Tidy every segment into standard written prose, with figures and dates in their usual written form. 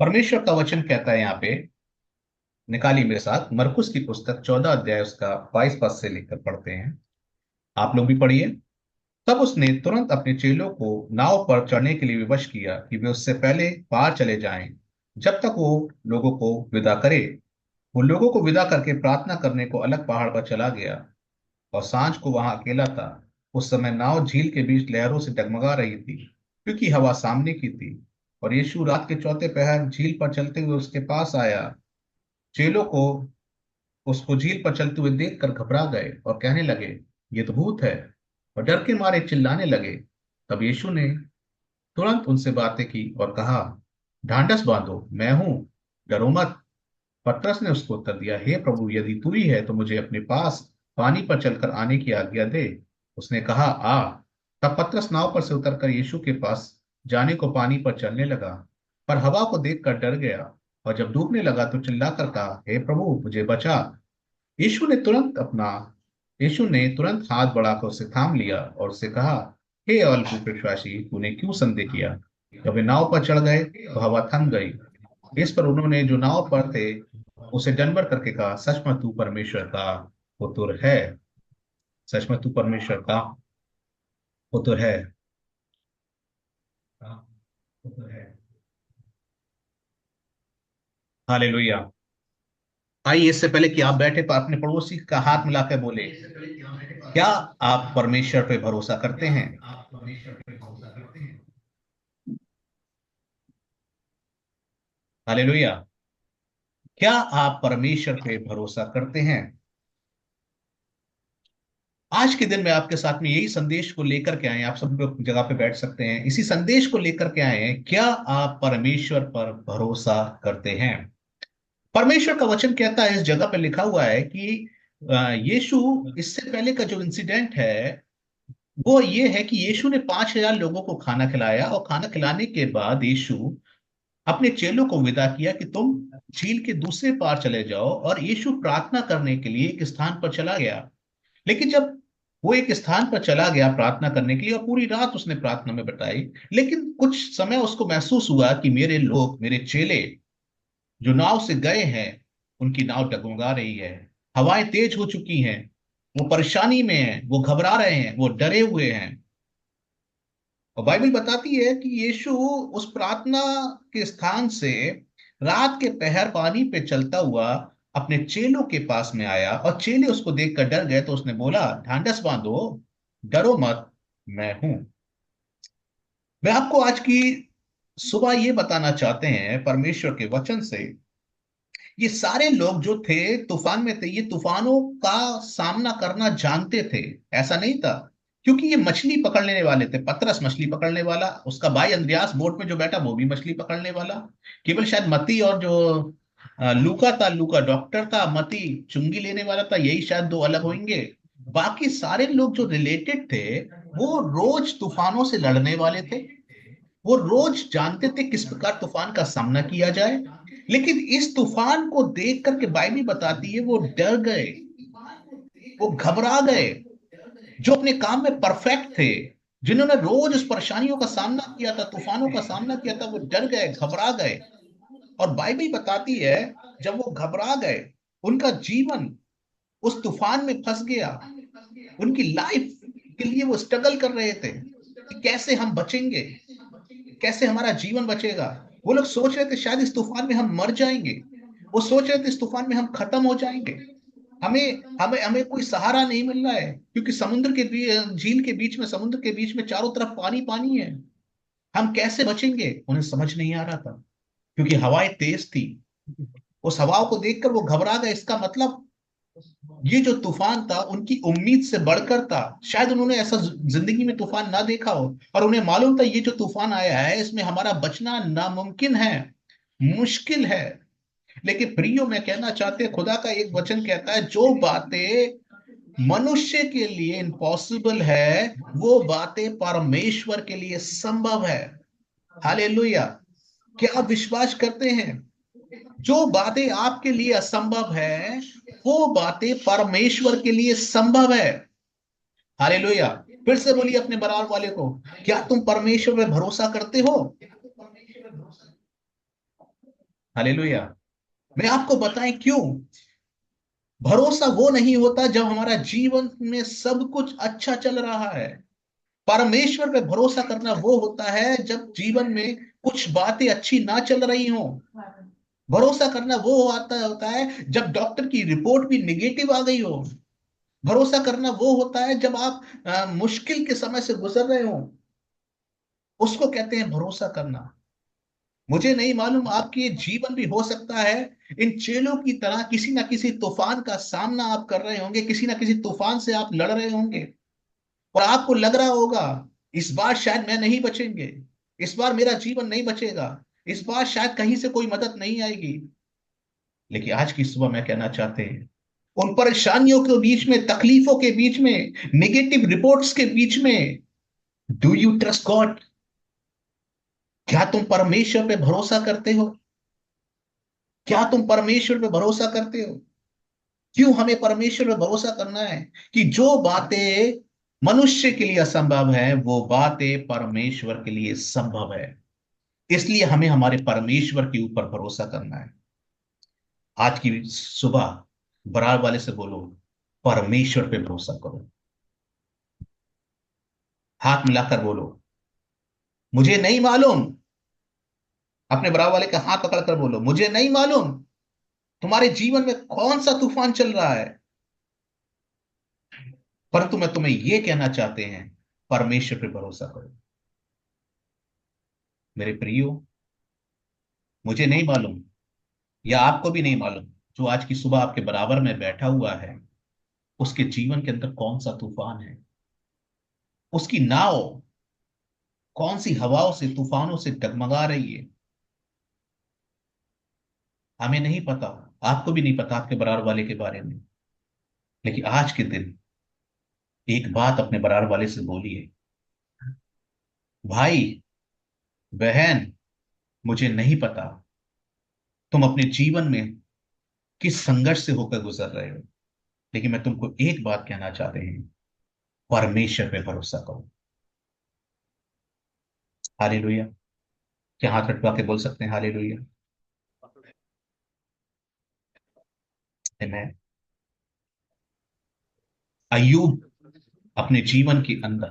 परमेश्वर का वचन कहता है यहाँ पे, निकाली मेरे साथ मरकुस की पुस्तक 14 अध्याय उसका 22 पद से लेकर पढ़ते हैं। आप लोग भी पढ़िए। तब उसने तुरंत अपने चेलों को नाव पर चढ़ने के लिए विवश किया कि वे उससे पहले पार चले जाएं, जब तक वो लोगों को विदा करे। वो लोगों को विदा करके प्रार्थना करने को अलग पहाड़ पर चला गया और सांझ को वहां अकेला था। उस समय नाव झील के बीच लहरों से डगमगा रही थी, क्योंकि हवा सामने की थी। और यीशु रात के चौथे पहर झील पर चलते हुए उसके पास आया। चेलों को उसको झील पर चलते हुए देखकर घबरा गए और कहने लगे, ये तो भूत है, और डर के मारे चिल्लाने लगे। तब यीशु ने तुरंत उनसे बातें की और कहा, ढांढस बांधो, मैं हूं, डरो मत। पतरस ने उसको उत्तर दिया, हे प्रभु, यदि तू ही है तो मुझे अपने पास पानी पर चलकर आने की आज्ञा दे। उसने कहा, आ। तब पतरस नाव पर से उतरकर यीशु के पास जाने को पानी पर चलने लगा, पर हवा को देखकर डर गया, और जब डूबने लगा तो चिल्लाकर कहा, हे प्रभु, मुझे बचा। यीशु ने तुरंत अपना यीशु ने तुरंत हाथ बढ़ाकर उसे थाम लिया और उससे कहा, हे अल्प विश्वासी, तूने क्यों संदेह किया। जब वे नाव पर चढ़ गए तो हवा थम गई। इस पर उन्होंने जो नाव पर थे उसे डंबर करके कहा, सच में तू परमेश्वर का पुत्र है। सच में तू परमेश्वर का पुत्र है। पुत्र है। हालेलुया। आइए, इससे पहले कि आप बैठे पर अपने पड़ोसी का हाथ मिलाकर बोले, क्या आप परमेश्वर पे भरोसा करते हैं। हालेलुया। क्या आप परमेश्वर पे भरोसा करते हैं। आज के दिन में आपके साथ में यही संदेश को लेकर के आए हैं। आप सब लोग जगह पे बैठ सकते हैं। इसी संदेश को लेकर के आए हैं, क्या आप परमेश्वर पर भरोसा करते हैं। परमेश्वर का वचन कहता है, इस जगह पे लिखा हुआ है कि यीशु, इससे पहले का जो इंसिडेंट है वो ये है कि यीशु ने 5,000 लोगों को खाना खिलाया, और खाना खिलाने के बाद यीशु अपने चेलों को विदा किया कि तुम झील के दूसरे पार चले जाओ। और यीशु प्रार्थना करने के लिए एक स्थान पर चला गया। लेकिन जब वो एक स्थान पर चला गया प्रार्थना करने के लिए, और पूरी रात उसने प्रार्थना में बिताई, लेकिन कुछ समय उसको महसूस हुआ कि मेरे लोग, मेरे चेले जो नाव से गए हैं, उनकी नाव डगमगा रही है, हवाएं तेज हो चुकी हैं, वो परेशानी में हैं, वो घबरा रहे हैं, वो डरे हुए हैं। और बाइबल बताती है कि यीशु उस प्रार्थना के स्थान से रात के पहर पानी पे चलता हुआ अपने चेलों के पास में आया, और चेले उसको देखकर डर गए। तो उसने बोला, ढांढस बांधो, डरो मत, मैं हूं। मैं आपको आज की सुबह ये बताना चाहते हैं परमेश्वर के वचन से, ये सारे लोग जो थे तूफान में थे, ये तूफानों का सामना करना जानते थे। ऐसा नहीं था, क्योंकि ये मछली पकड़ने वाले थे। पतरस मछली पकड़ने वाला, उसका भाई अंद्रयास बोट में जो बैठा वो भी मछली पकड़ने वाला। केवल शायद मती और जो लूका था, लूका डॉक्टर था, मती चुंगी लेने वाला था, यही शायद दो अलग होंगे। बाकी सारे लोग जो रिलेटेड थे, वो रोज तूफानों से लड़ने वाले थे। वो रोज जानते थे किस प्रकार तूफान का सामना किया जाए। लेकिन इस तूफान को देख करके बाइबल बताती है वो डर गए, वो घबरा गए। जो अपने काम में परफेक्ट थे, जिन्होंने रोज उस परेशानियों का सामना किया था, तूफानों का सामना किया था, वो डर गए, घबरा गए। और बाइबल बताती है, जब वो घबरा गए, उनका जीवन उस तूफान में फंस गया। उनकी लाइफ के लिए वो स्ट्रगल कर रहे थे कि कैसे हम बचेंगे, कैसे हमारा जीवन बचेगा। वो लोग सोच रहे थे शायद इस तूफान में हम मर जाएंगे। वो सोच रहे थे इस तूफान में हम खत्म हो जाएंगे। हमें हमें हमें कोई सहारा नहीं मिल रहा है, क्योंकि झील के बीच में, समुद्र के बीच में चारों तरफ पानी पानी है। हम कैसे बचेंगे, उन्हें समझ नहीं आ रहा था, क्योंकि हवाएं तेज थी। उस हवाओं को देखकर वो घबरा गए। इसका मतलब ये जो तूफान था उनकी उम्मीद से बढ़कर था। शायद उन्होंने ऐसा जिंदगी में तूफान ना देखा हो, और उन्हें मालूम था ये जो तूफान आया है इसमें हमारा बचना नामुमकिन है, मुश्किल है। लेकिन प्रियो, मैं कहना चाहते हैं, खुदा का एक वचन कहता है, जो बातें मनुष्य के लिए इम्पॉसिबल है, वो बातें परमेश्वर के लिए संभव है। हालेलुया। क्या आप विश्वास करते हैं, जो बातें आपके लिए असंभव है, वो बातें परमेश्वर के लिए संभव है। हालेलुया। फिर से बोलिए अपने बराबर वाले को, क्या तुम परमेश्वर पे भरोसा करते हो। हालेलुया। मैं आपको बताएं क्यों। भरोसा वो नहीं होता जब हमारा जीवन में सब कुछ अच्छा चल रहा है। परमेश्वर पे भरोसा करना वो होता है जब जीवन में कुछ बातें अच्छी ना चल रही हो। भरोसा करना वो होता है जब डॉक्टर की रिपोर्ट भी निगेटिव आ गई हो। भरोसा करना वो होता है जब आप मुश्किल के समय से गुजर रहे हो। उसको कहते हैं भरोसा करना। मुझे नहीं मालूम आपके जीवन भी हो सकता है इन चेलों की तरह किसी ना किसी तूफान का सामना आप कर रहे होंगे, किसी ना किसी तूफान से आप लड़ रहे होंगे। और आपको लग रहा होगा इस बार शायद मैं नहीं बचेंगे, इस बार मेरा जीवन नहीं बचेगा, इस बार शायद कहीं से कोई मदद नहीं आएगी। लेकिन आज की सुबह मैं कहना चाहते हैं, उन परेशानियों के बीच में, तकलीफों के बीच में, नेगेटिव रिपोर्ट्स के बीच में, डू यू ट्रस्ट गॉड? क्या तुम परमेश्वर पे भरोसा करते हो? क्या तुम परमेश्वर पे भरोसा करते हो? क्यों हमें परमेश्वर पे भरोसा करना है? कि जो बातें मनुष्य के लिए असंभव है वो बातें परमेश्वर के लिए संभव है। इसलिए हमें हमारे परमेश्वर के ऊपर भरोसा करना है। आज की सुबह बराबर वाले से बोलो, परमेश्वर पे भरोसा करो। हाथ मिलाकर बोलो, मुझे नहीं मालूम। अपने बराबर वाले का हाथ पकड़कर बोलो, मुझे नहीं मालूम तुम्हारे जीवन में कौन सा तूफान चल रहा है, परंतु मैं तुम्हें यह कहना चाहते हैं, परमेश्वर पे भरोसा करो। मेरे प्रियो, मुझे नहीं मालूम, या आपको भी नहीं मालूम, जो आज की सुबह आपके बराबर में बैठा हुआ है, उसके जीवन के अंदर कौन सा तूफान है। उसकी नाव कौन सी हवाओं से, तूफानों से डगमगा रही है। हमें नहीं पता, आपको भी नहीं पता आपके बराबर वाले के बारे में। लेकिन आज के दिन एक बात अपने बराबर वाले से बोलिए, भाई, बहन, मुझे नहीं पता तुम अपने जीवन में किस संघर्ष से होकर गुजर रहे हो, लेकिन मैं तुमको एक बात कहना चाहते हैं, परमेश्वर पे भरोसा करो। हालेलुया। क्या हाथ रखवा के बोल सकते हैं हालेलुया? आमीन। अय्यूब अपने जीवन के अंदर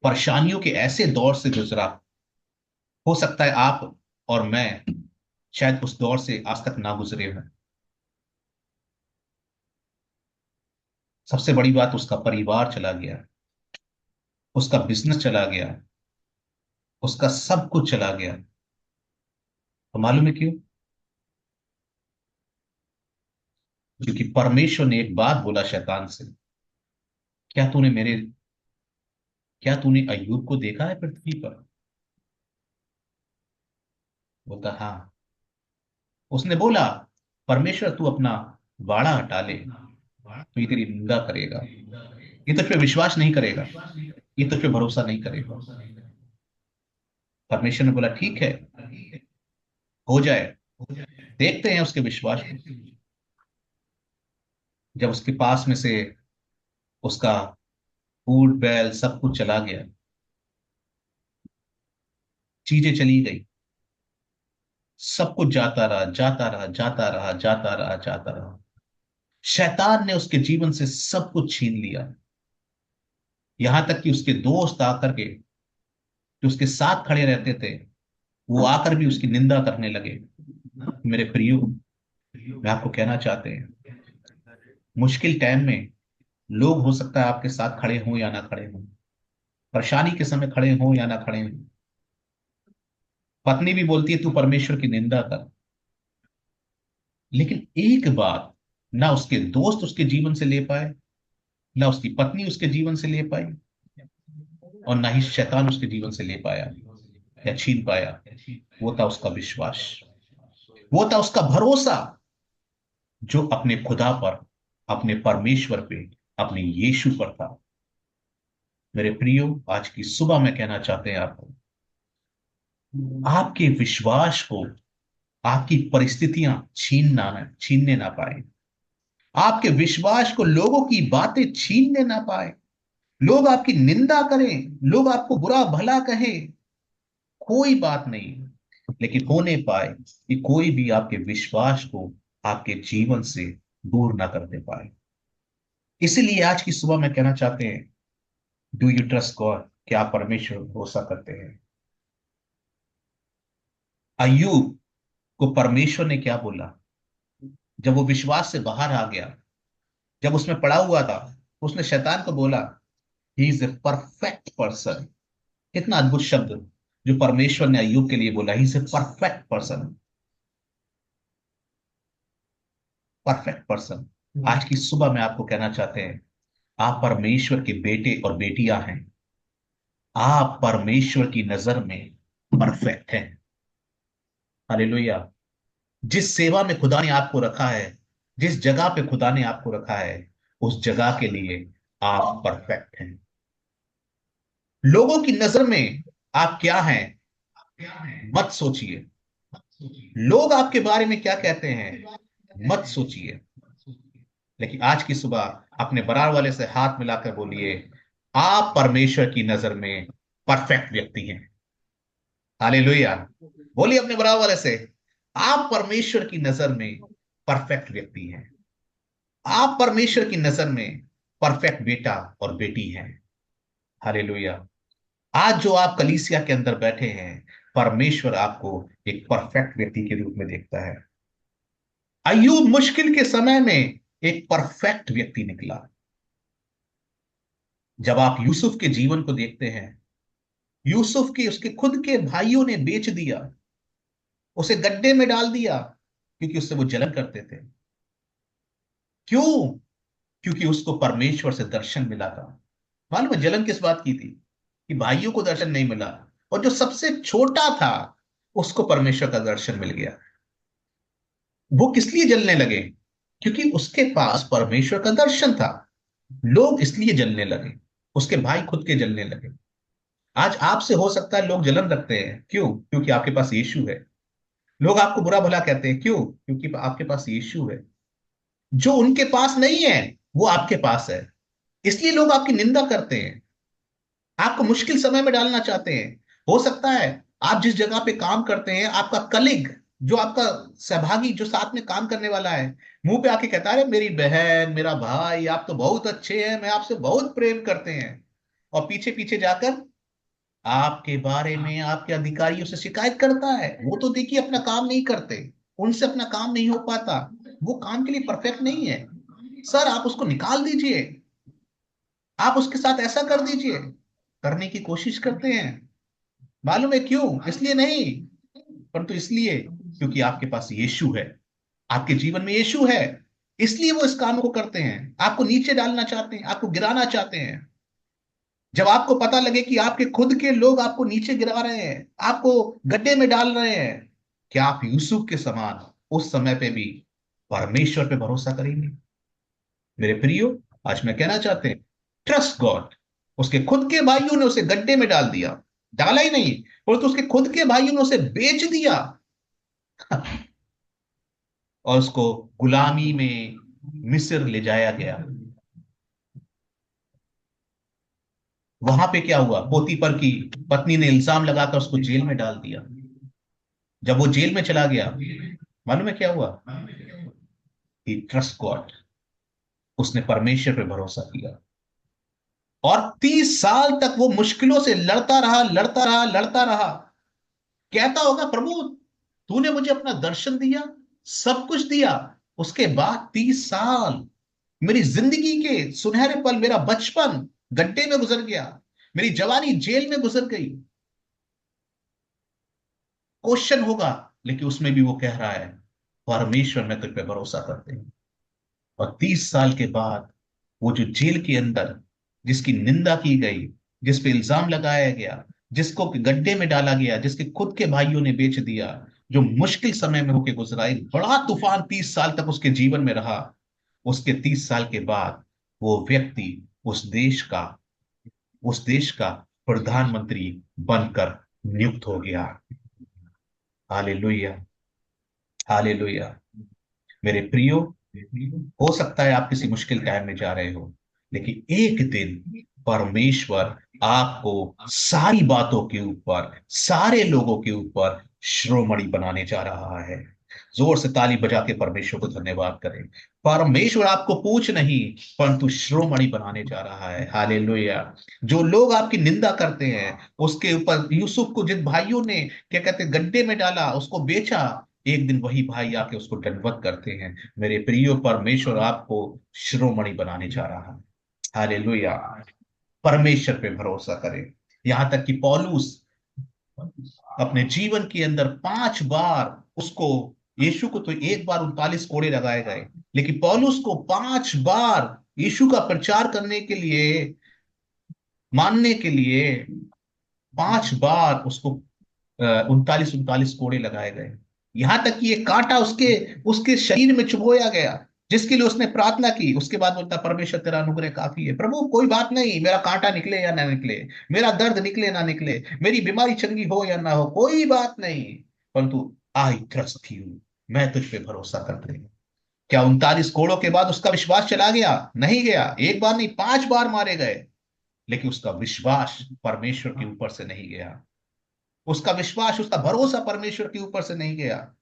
परेशानियों के ऐसे दौर से गुजरा। हो सकता है आप और मैं शायद उस दौर से आज तक ना गुजरे हों। सबसे बड़ी बात, उसका परिवार चला गया, उसका बिजनेस चला गया, उसका सब कुछ चला गया। तो मालूम है क्यों? क्योंकि परमेश्वर ने एक बात बोला शैतान से, क्या तूने मेरे क्या तूने अय्यूब को देखा है पृथ्वी पर? बोलता हाँ। उसने बोला, परमेश्वर तू अपना बाड़ा हटा ले तो ये तेरी निंदा करेगा, ये तुझ पे विश्वास नहीं करेगा, ये तुझ पे भरोसा नहीं करेगा। परमेश्वर ने बोला ठीक है, हो जाए, देखते हैं उसके विश्वास को। जब उसके पास में से उसका ऊंट बैल सब कुछ चला गया, चीजें चली गई, सब कुछ जाता रहा, जाता रहा, जाता रहा, जाता रहा, जाता रहा। शैतान ने उसके जीवन से सब कुछ छीन लिया। यहां तक कि उसके दोस्त आकर के, जो उसके साथ खड़े रहते थे, वो आकर भी उसकी निंदा करने लगे। मेरे प्रियो, मैं आपको कहना चाहते हैं, मुश्किल टाइम में लोग हो सकता है आपके साथ खड़े हों या ना खड़े हों, परेशानी के समय खड़े हों या ना खड़े हों। पत्नी भी बोलती है तू परमेश्वर की निंदा कर, लेकिन एक बात, ना उसके दोस्त उसके जीवन से ले पाए, ना उसकी पत्नी उसके जीवन से ले पाई, और ना ही शैतान उसके जीवन से ले पाया या छीन पाया। वो था उसका विश्वास, वो था उसका भरोसा, जो अपने खुदा पर, अपने परमेश्वर पे, अपने यीशु पर था। मेरे प्रियो, आज की सुबह मैं कहना चाहते हैं आपको, आपके विश्वास को आपकी परिस्थितियां छीनने ना पाए। आपके विश्वास को लोगों की बातें छीनने ना पाए। लोग आपकी निंदा करें, लोग आपको बुरा भला कहें, कोई बात नहीं। लेकिन हो नहीं पाए कि कोई भी आपके विश्वास को आपके जीवन से दूर ना करते पाए। इसीलिए आज की सुबह में कहना चाहते हैं, डू यू ट्रस्ट गॉड? क्या आप परमेश्वर पर भरोसा करते हैं? अय्यूब को परमेश्वर ने क्या बोला जब वो विश्वास से बाहर आ गया? जब उसमें पड़ा हुआ था, उसने शैतान को बोला, he is a perfect person. कितना अद्भुत शब्द जो परमेश्वर ने अय्यूब के लिए बोला, he is a perfect person. Perfect person. आज की सुबह में आपको कहना चाहते हैं, आप परमेश्वर के बेटे और बेटियां हैं। आप परमेश्वर की नजर में परफेक्ट हैं। हालेलुया। जिस सेवा में खुदा ने आपको रखा है, जिस जगह पे खुदा ने आपको रखा है, उस जगह के लिए आप परफेक्ट हैं। लोगों की नजर में आप क्या हैं मत सोचिए। लोग आपके बारे में क्या कहते हैं मत सोचिए। लेकिन आज की सुबह अपने बराबर वाले से हाथ मिलाकर बोलिए, आप परमेश्वर की नजर में परफेक्ट व्यक्ति हैं। हालेलुया। बोलिए अपने बराबर वाले से, आप परमेश्वर की नजर में परफेक्ट व्यक्ति हैं। आप परमेश्वर की नजर में परफेक्ट बेटा और बेटी हैं। हालेलुया। आज जो आप कलीसिया के अंदर बैठे हैं, परमेश्वर आपको एक परफेक्ट व्यक्ति के रूप में देखता है। अय्यूब मुश्किल के समय में एक परफेक्ट व्यक्ति निकला। जब आप यूसुफ के जीवन को देखते हैं, यूसुफ के उसके खुद के भाइयों ने बेच दिया, उसे गड्ढे में डाल दिया, क्योंकि उससे वो जलन करते थे। क्यों? क्योंकि उसको परमेश्वर से दर्शन मिला था। मालूम है जलन किस बात की थी? कि भाइयों को दर्शन नहीं मिला, और जो सबसे छोटा था उसको परमेश्वर का दर्शन मिल गया। वो किस लिए जलने लगे? क्योंकि उसके पास परमेश्वर का दर्शन था। लोग इसलिए जलने लगे, उसके भाई खुद के जलने लगे। आज आपसे हो सकता है लोग जलन रखते हैं, क्यों? क्योंकि आपके पास यीशु है। लोग आपको बुरा भला कहते हैं, क्यों? क्योंकि आपके पास यीशु है। जो उनके पास नहीं है वो आपके पास है, इसलिए लोग आपकी निंदा करते हैं, आपको मुश्किल समय में डालना चाहते हैं। हो सकता है आप जिस जगह पे काम करते हैं, आपका कलीग, जो आपका सहभागी, जो साथ में काम करने वाला है, मुंह पे आके कहता है, मेरी बहन, मेरा भाई, आप तो बहुत अच्छे हैं, मैं आपसे बहुत प्रेम करते हैं। और पीछे पीछे जाकर आपके बारे में आपके अधिकारियों से शिकायत करता है। वो तो देखिए अपना काम नहीं करते, उनसे अपना काम नहीं हो पाता, वो काम के लिए परफेक्ट नहीं है। सर आप उसको निकाल दीजिए, आप उसके साथ ऐसा कर दीजिए। करने की कोशिश करते हैं। मालूम है क्यों? इसलिए नहीं, परंतु इसलिए क्योंकि आपके पास यीशु है, आपके जीवन में यीशु है। इसलिए वो इस काम को करते हैं, आपको नीचे डालना चाहते हैं, आपको गिराना चाहते हैं। जब आपको पता लगे कि आपके खुद के लोग आपको नीचे गिरा रहे हैं, आपको गड्ढे में डाल रहे हैं, क्या आप यूसुफ के समान उस समय पे भी परमेश्वर पे भरोसा करेंगे? मेरे प्रियो, आज मैं कहना चाहते हैं, ट्रस्ट गॉड। उसके खुद के भाइयों ने उसे गड्ढे में डाल दिया, डाला ही नहीं, परंतु उसके खुद के भाइयों ने उसे बेच दिया और उसको गुलामी में मिस्र ले जाया गया। वहां पे क्या हुआ? पोतीपर की पत्नी ने इल्जाम लगाकर उसको जेल में डाल दिया। जब वो जेल में चला गया, मालूम है क्या हुआ? ही ट्रस्ट गॉड। उसने परमेश्वर पे भरोसा किया, और 30 साल तक वो मुश्किलों से लड़ता रहा, लड़ता रहा, लड़ता रहा। कहता होगा, प्रभु तूने मुझे अपना दर्शन दिया, सब कुछ दिया, उसके बाद 30 साल मेरी जिंदगी के सुनहरे पल, मेरा बचपन गड्ढे में गुजर गया, मेरी जवानी जेल में गुजर गई। क्वेश्चन होगा, लेकिन उसमें भी वो कह रहा है, परमेश्वर में तुझ पे भरोसा करते हैं। और 30 साल के बाद वो जो जेल के अंदर, जिसकी निंदा की गई, जिस पे इल्जाम लगाया गया, जिसको गड्ढे में डाला गया, जिसके खुद के भाइयों ने बेच दिया, जो मुश्किल समय में होके गुजरा, एक बड़ा तूफान 30 साल तक उसके जीवन में रहा। उसके 30 साल के बाद वो व्यक्ति उस देश का प्रधानमंत्री बनकर नियुक्त हो गया। हालेलुया। हालेलुया। मेरे प्रियो, हो सकता है आप किसी मुश्किल टाइम में जा रहे हो, लेकिन एक दिन परमेश्वर आपको सारी बातों के ऊपर, सारे लोगों के ऊपर शिरोमणि बनाने जा रहा है। जोर से ताली बजा के परमेश्वर को धन्यवाद करें। परमेश्वर आपको पूछ नहीं, परंतु शिरोमणि बनाने जा रहा है। हालेलुया। जो लोग आपकी निंदा करते हैं, उसके ऊपर यूसुफ को जिन भाइयों ने क्या कहते हैं गड्ढे में डाला, उसको बेचा, एक दिन वही भाई आके उसको दंडवत करते हैं। मेरे प्रियो, परमेश्वर आपको शिरोमणि बनाने जा रहा है। हालेलुया। परमेश्वर पे भरोसा करें। यहां तक कि पौलुस अपने जीवन के अंदर 5 बार उसको, यीशु को तो एक बार 39 कोड़े लगाए गए, लेकिन पौलुस को 5 बार यीशु का प्रचार करने के लिए, मानने के लिए 5 बार उसको 39 39 कोड़े लगाए गए। यहां तक कि ये कांटा उसके उसके शरीर में चुभोया गया, जिसके लिए उसने प्रार्थना की। उसके बाद बोलता, परमेश्वर तेरा अनुग्रह काफी है। प्रभु कोई बात नहीं, मेरा कांटा निकले या ना निकले, मेरा दर्द निकले ना निकले, मेरी बीमारी चंगी हो या ना हो, कोई बात नहीं, परंतु आई ट्रस्ट यू, मैं तुझ पे भरोसा करते हैं। क्या 39 कोड़ों के बाद उसका विश्वास चला गया? नहीं गया। एक बार नहीं, 5 बार मारे गए, लेकिन उसका विश्वास परमेश्वर के ऊपर से नहीं गया। उसका विश्वास, उसका भरोसा परमेश्वर के ऊपर से नहीं गया।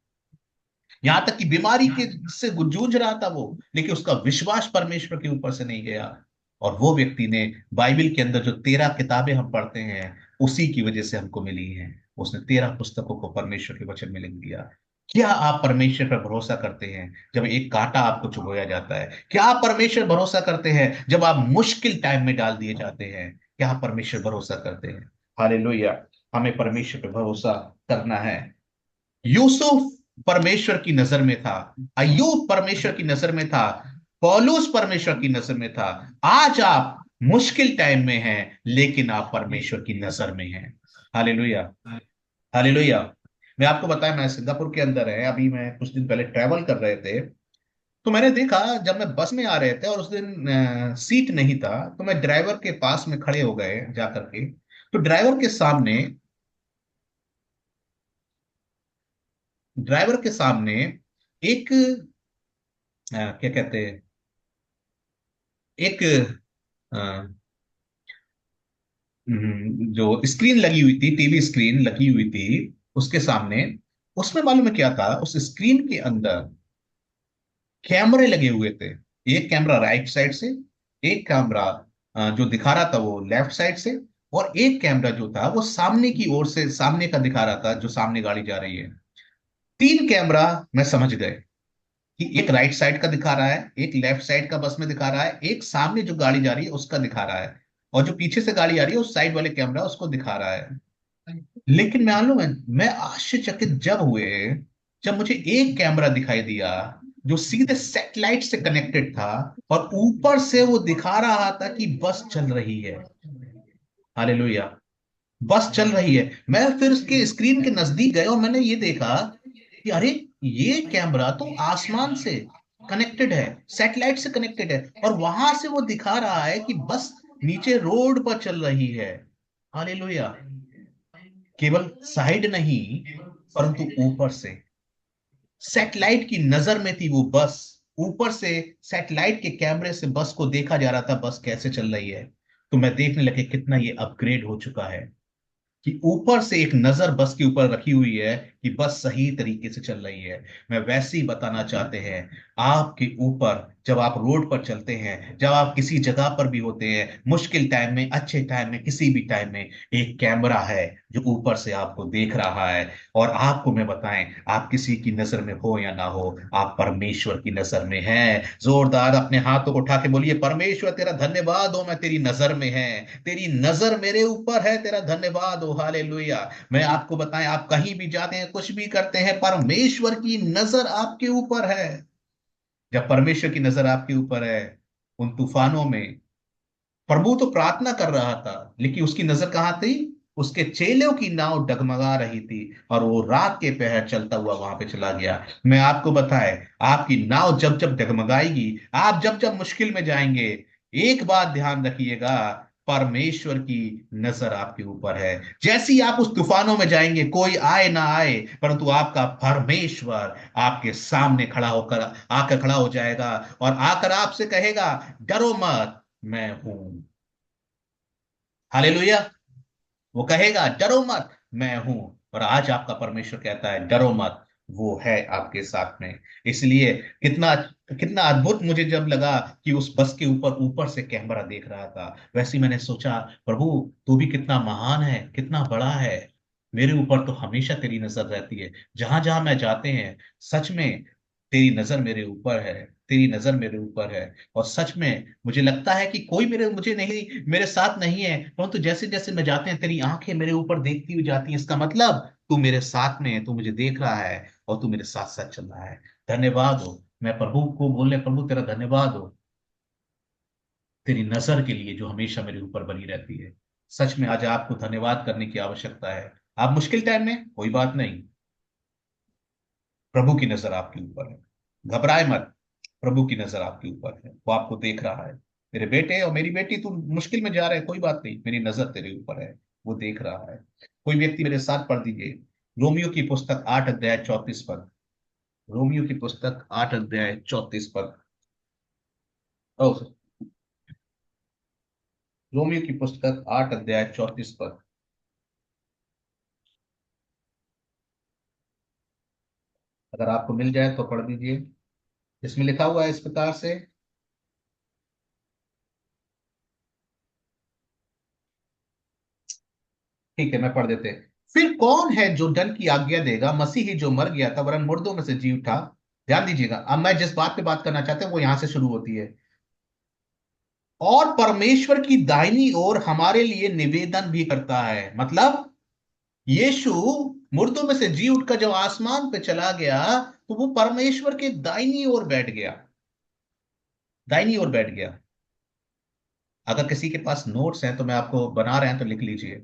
यहां तक कि बीमारी के से जूझ रहा था वो, लेकिन उसका विश्वास परमेश्वर के ऊपर से नहीं गया। और वो व्यक्ति ने, बाइबल के अंदर जो 13 किताबें हम पढ़ते हैं, उसी की वजह से हमको मिली हैं। उसने 13 पुस्तकों को परमेश्वर के वचन में लिख दिया। क्या आप परमेश्वर पर भरोसा करते हैं जब एक कांटा आपको चुभोया जाता है? क्या आप परमेश्वर भरोसा करते हैं जब आप मुश्किल टाइम में डाल दिए जाते हैं? क्या आप परमेश्वर भरोसा करते हैं? हालेलुया। हमें परमेश्वर पर भरोसा करना है। यूसुफ परमेश्वर की नजर में था, अय्यूब परमेश्वर की नजर में था, पौलुस परमेश्वर की नजर में था। आज आप मुश्किल टाइम में हैं, लेकिन आप परमेश्वर की नजर में हैं। हालेलुया। हालेलुया। मैं आपको बताया, मैं सिंगापुर के अंदर है, अभी मैं कुछ दिन पहले ट्रैवल कर रहे थे, तो मैंने देखा, जब मैं बस में आ रहे थे और उस दिन सीट नहीं था, तो मैं ड्राइवर के पास में खड़े हो गए जाकर के। तो ड्राइवर के सामने एक क्या कहते हैं, एक अ, जो स्क्रीन लगी हुई थी, टीवी स्क्रीन लगी हुई थी उसके सामने। उसमें मालूम है क्या था? उस स्क्रीन के अंदर कैमरे लगे हुए थे। एक कैमरा राइट साइड से, एक कैमरा जो दिखा रहा था वो लेफ्ट साइड से, और एक कैमरा जो था वो सामने की ओर से, सामने का दिखा रहा था, जो सामने गाड़ी जा रही है। 3 कैमरा। मैं समझ गए कि एक राइट साइड का दिखा रहा है, एक लेफ्ट साइड का बस में दिखा रहा है, एक सामने जो गाड़ी जा रही है उसका दिखा रहा है, और जो पीछे से गाड़ी आ रही है उस साइड वाले कैमरा उसको दिखा रहा है। लेकिन मालूम है, मैं आश्चर्यचकित जब हुए जब मुझे एक कैमरा दिखाई दिया जो सीधे सैटेलाइट से कनेक्टेड था, और ऊपर से वो दिखा रहा था कि बस चल रही है। हालेलुया। बस चल रही है। मैं फिर उसके स्क्रीन के नजदीक गए और मैंने ये देखा कि अरे, ये कैमरा तो आसमान से कनेक्टेड है, सैटेलाइट से कनेक्टेड है, और वहां से वो दिखा रहा है कि बस नीचे रोड पर चल रही है। हालेलुया। केवल साइड नहीं, परंतु ऊपर से सैटेलाइट की नजर में थी वो बस। ऊपर से सैटेलाइट के कैमरे से बस को देखा जा रहा था, बस कैसे चल रही है। तो मैं देखने लगे कितना ये अपग्रेड हो चुका है, कि ऊपर से एक नजर बस के ऊपर रखी हुई है कि बस सही तरीके से चल रही है। मैं वैसे ही बताना चाहते हैं, आपके ऊपर जब आप रोड पर चलते हैं, जब आप किसी जगह पर भी होते हैं, मुश्किल टाइम में, अच्छे टाइम में, किसी भी टाइम में, एक कैमरा है जो ऊपर से आपको देख रहा है। और आपको मैं बताएं, आप किसी की नजर में हो या ना हो, आप परमेश्वर की नजर में हैं। जोरदार अपने हाथों को उठा के बोलिए, परमेश्वर तेरा धन्यवाद हो, मैं तेरी नजर में है, तेरी नजर मेरे ऊपर है, तेरा धन्यवाद हो। हालेलुया। मैं आपको बताएं, आप कहीं भी जाते हैं, कुछ भी करते हैं, परमेश्वर की नजर आपके ऊपर है। जब परमेश्वर की नजर आपके ऊपर है, उन तूफानों में, प्रभु तो प्रार्थना कर रहा था, लेकिन उसकी नजर कहाँ थी? उसके चेलों की नाव डगमगा रही थी, और वो रात के पहर चलता हुआ वहां पे चला गया। मैं आपको बताए, आपकी नाव जब जब डगमगाएगी, आप जब जब मुश्किल में जाएंगे, एक बात ध्यान रखिएगा, परमेश्वर की नजर आपके ऊपर है। जैसे ही आप उस तूफानों में जाएंगे, कोई आए ना आए, परंतु आपका परमेश्वर आपके सामने खड़ा होकर, आकर खड़ा हो जाएगा, और आकर आपसे कहेगा, डरो मत, मैं हूं। हालेलुया। वो कहेगा डरो मत, मैं हूं। और आज आपका परमेश्वर कहता है डरो मत, वो है आपके साथ में। इसलिए कितना कितना अद्भुत मुझे जब लगा कि उस बस के ऊपर ऊपर से कैमरा देख रहा था, वैसे ही मैंने सोचा प्रभु तू भी कितना महान है, कितना बड़ा है। मेरे ऊपर तो हमेशा तेरी नजर रहती है, जहां जहां मैं जाते हैं सच में तेरी नजर मेरे ऊपर है, तेरी नजर मेरे ऊपर है। और सच में मुझे लगता है कि कोई मुझे नहीं, मेरे साथ नहीं है, परंतु जैसे जैसे मैं जाते हैं तेरी आंखें मेरे ऊपर देखती हुई जाती हैं। इसका मतलब तू मेरे साथ में है, तू मुझे देख रहा है और तू मेरे साथ साथ चल रहा है। धन्यवाद हो। मैं प्रभु को बोलने, प्रभु तेरा धन्यवाद हो तेरी नजर के लिए जो हमेशा मेरे ऊपर बनी रहती है। सच में आज आपको धन्यवाद करने की आवश्यकता है। आप मुश्किल टाइम में, कोई बात नहीं, प्रभु की नजर आपके ऊपर है। घबराए मत, प्रभु की नजर आपके ऊपर है, वो आपको देख रहा है। मेरे बेटे और मेरी बेटी, तू मुश्किल में जा रहे है, कोई बात नहीं, मेरी नजर तेरे ऊपर है, वो देख रहा है। कोई व्यक्ति मेरे साथ पढ़ दीजिए रोमियो की पुस्तक 8 अध्याय 34 पद। रोमियो की पुस्तक 8 अध्याय 34 पद। ओ, रोमियो की पुस्तक 8 अध्याय 34 पद। अगर आपको मिल जाए तो पढ़ दीजिए। इसमें लिखा हुआ है इस प्रकार से। ठीक है, मैं पढ़ देते। फिर कौन है जो दंड की आज्ञा देगा? मसीह ही जो मर गया था वरन मुर्दों में से जी उठा। ध्यान दीजिएगा, अब मैं जिस बात पे बात करना चाहता हूं वो यहां से शुरू होती है। और परमेश्वर की दाहिनी ओर हमारे लिए निवेदन भी करता है। मतलब यीशु मुर्दों में से जी उठकर जब आसमान पे चला गया तो वो परमेश्वर के दाहिनी ओर बैठ गया, दाहिनी ओर बैठ गया। अगर किसी के पास नोट्स हैं तो मैं आपको बना रहे हैं तो लिख लीजिए।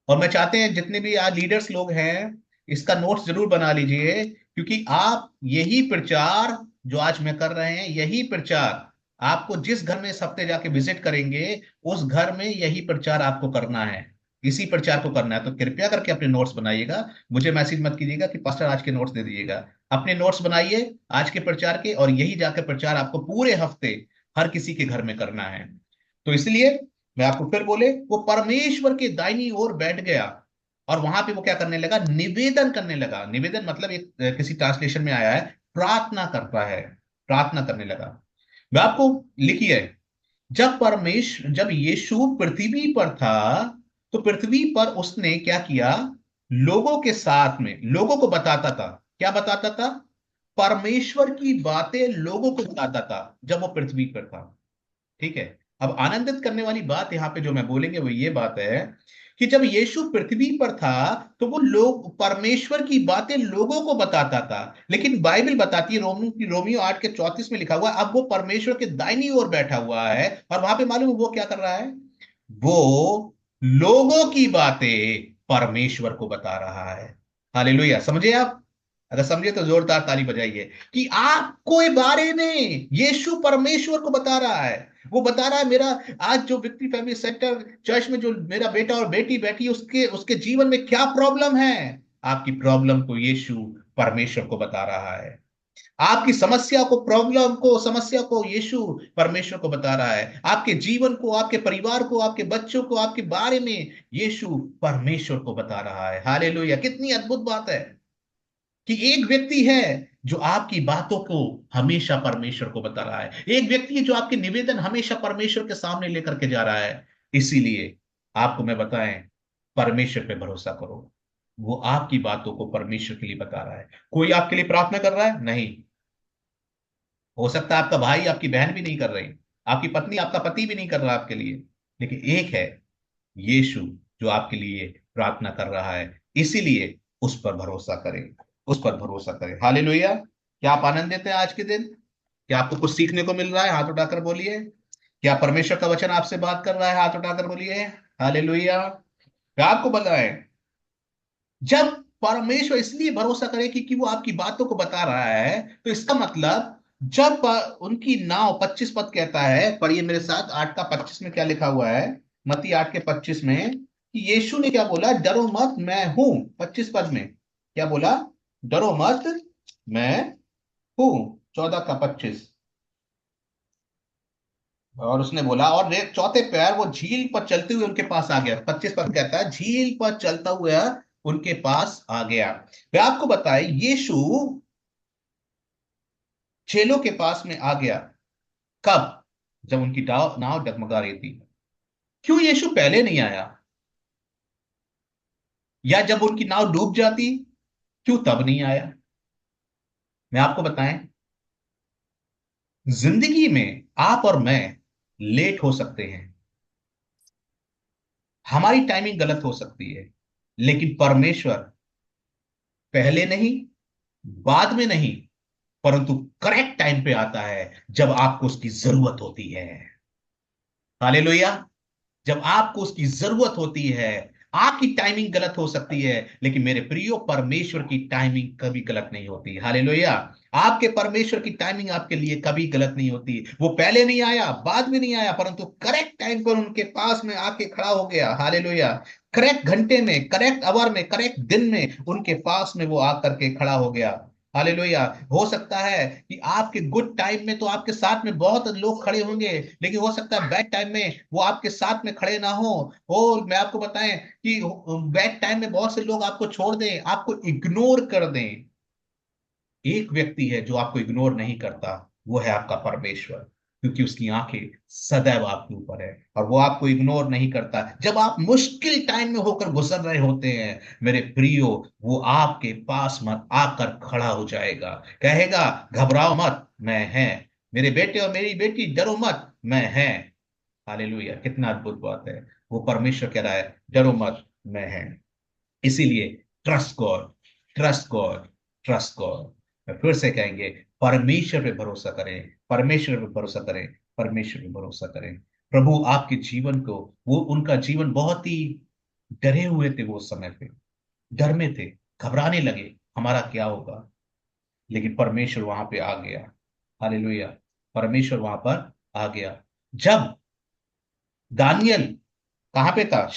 और मैं चाहते हैं जितने भी आज लीडर्स लोग हैं इसका नोट्स जरूर बना लीजिए, क्योंकि आप यही प्रचार जो आज मैं कर रहे हैं, यही प्रचार आपको जिस घर में इस हफ्ते जाके विजिट करेंगे उस घर में यही प्रचार आपको करना है, इसी प्रचार को करना है। तो कृपया करके अपने नोट्स बनाइएगा। मुझे मैसेज मत कीजिएगा कि पास्टर आज के नोट्स दे दीजिएगा। अपने नोट्स बनाइए आज के प्रचार के, और यही जाकर प्रचार आपको पूरे हफ्ते हर किसी के घर में करना है। तो इसलिए मैं आपको फिर बोले, वो परमेश्वर के दाहिनी ओर बैठ गया और वहां पे वो क्या करने लगा? निवेदन करने लगा। निवेदन मतलब एक किसी ट्रांसलेशन में आया है प्रार्थना करता है, प्रार्थना करने लगा। मैं आपको लिखिए, जब यीशु पृथ्वी पर था तो पृथ्वी पर उसने क्या किया? लोगों के साथ में लोगों को बताता था। क्या बताता था? परमेश्वर की बातें लोगों को बताता था जब वो पृथ्वी पर था। ठीक है। अब आनंदित करने वाली बात यहां पे जो मैं बोलेंगे वो ये बात है कि जब यीशु पृथ्वी पर था तो वो लोग परमेश्वर की बातें लोगों को बताता था। लेकिन बाइबल बताती है, रोमियो 8 के 34 में लिखा हुआ है, अब वो परमेश्वर के दाहिनी ओर बैठा हुआ है और वहां पे मालूम है वो क्या कर रहा है? वो लोगों की बातें परमेश्वर को बता रहा है। हालेलुया। समझे आप? अगर समझे तो जोरदार ताली बजाइए कि आपको ये बारे में यीशु परमेश्वर को बता रहा है। वो बता रहा है मेरा आज जो विक्ट्री फैमिली सेंटर चर्च में जो मेरा बेटा और बेटी बैठी है उसके उसके जीवन में क्या प्रॉब्लम है, आपकी प्रॉब्लम को यीशु परमेश्वर को बता रहा है। आपकी समस्या को, प्रॉब्लम को, समस्या को यीशु परमेश्वर को बता रहा है। आपके जीवन को, आपके परिवार को, आपके बच्चों को, आपके बारे में यीशु परमेश्वर को बता रहा है। हालेलुया। कितनी अद्भुत बात है कि एक व्यक्ति है जो आपकी बातों को हमेशा परमेश्वर को बता रहा है। एक व्यक्ति है जो आपके निवेदन हमेशा परमेश्वर के सामने लेकर के जा रहा है। इसीलिए आपको मैं बताएं, परमेश्वर पे भरोसा करो। वो आपकी बातों को परमेश्वर के लिए बता रहा है। कोई आपके लिए प्रार्थना कर रहा है? नहीं। हो सकता है आपका भाई आपकी बहन भी नहीं कर रही, आपकी पत्नी आपका पति भी नहीं कर रहा आपके लिए, लेकिन एक है यीशु जो आपके लिए प्रार्थना कर रहा है। इसीलिए उस पर भरोसा करें, उस पर भरोसा करें। हालेलुया। क्या आप आनंद देते हैं आज के दिन? क्या आपको कुछ सीखने को मिल रहा है? हाथ उठाकर बोलिए। क्या परमेश्वर का वचन आपसे बात कर रहा है? हाथ उठाकर बोलिए। हालेलुया। क्या आपको बता है? जब परमेश्वर, इसलिए भरोसा करें क्योंकि वो आपकी बातों को बता रहा है, तो इसका मतलब जब उनकी नाव, 25 पद कहता है, पढ़िए मेरे साथ 8 का 25 में क्या लिखा हुआ है। मत्ती 8 के 25 में कि यीशु ने क्या बोला? डरो मत, मैं हूं। 25 पद में क्या बोला? डरो मत, मैं हूं। 14 का 25। और उसने बोला, और चौथे पैर वो झील पर चलते हुए उनके पास आ गया। 25 पद कहता है झील पर चलता हुआ उनके पास आ गया। वे आपको बताए, यीशु चेलों के पास में आ गया। कब? जब उनकी नाव नाव डगमगा रही थी। क्यों यीशु पहले नहीं आया? या जब उनकी नाव डूब जाती, क्यों तब नहीं आया? मैं आपको बताएं, जिंदगी में आप और मैं लेट हो सकते हैं, हमारी टाइमिंग गलत हो सकती है, लेकिन परमेश्वर पहले नहीं, बाद में नहीं, परंतु करेक्ट टाइम पे आता है जब आपको उसकी जरूरत होती है। हालेलुया। जब आपको उसकी जरूरत होती है। आपकी टाइमिंग गलत हो सकती है, लेकिन मेरे प्रियो परमेश्वर की टाइमिंग कभी गलत नहीं होती। हालेलुया। आपके परमेश्वर की टाइमिंग आपके लिए कभी गलत नहीं होती। वो पहले नहीं आया, बाद में नहीं आया, परंतु करेक्ट टाइम पर उनके पास में आके खड़ा हो गया। हालेलुया। करेक्ट घंटे में, करेक्ट आवर में, करेक्ट दिन में उनके पास में वो आकर के खड़ा हो गया। हालेलुया। हो सकता है कि आपके गुड टाइम में तो आपके साथ में बहुत लोग खड़े होंगे, लेकिन हो सकता है बैड टाइम में वो आपके साथ में खड़े ना हो। और मैं आपको बताएं कि बैड टाइम में बहुत से लोग आपको छोड़ दें, आपको इग्नोर कर दें। एक व्यक्ति है जो आपको इग्नोर नहीं करता, वो है आपका परमेश्वर। क्योंकि उसकी आंखें सदैव आपके ऊपर है, और वो आपको इग्नोर नहीं करता। जब आप मुश्किल टाइम में होकर गुजर रहे होते हैं मेरे प्रियो, वो आपके पास मत आकर खड़ा हो जाएगा, कहेगा घबराओ मत, मैं है। मेरे बेटे और मेरी बेटी, डरो मत, मैं है। हालेलुया, कितना अद्भुत बात है। वो परमेश्वर कह रहा है डरो मत, मैं है। इसीलिए trust God, trust God, trust God. मैं फिर से कहेंगे, परमेश्वर पे भरोसा करें, परमेश्वर पे भरोसा करें, परमेश्वर पे भरोसा करें। प्रभु आपके जीवन को, वो उनका जीवन बहुत ही डरे हुए थे, वो उस समय पे डर में थे, घबराने लगे हमारा क्या होगा। लेकिन परमेश्वर वहां पे आ गया। हालेलुया। परमेश्वर वहां पर आ गया। जब दानियल कहां पे था?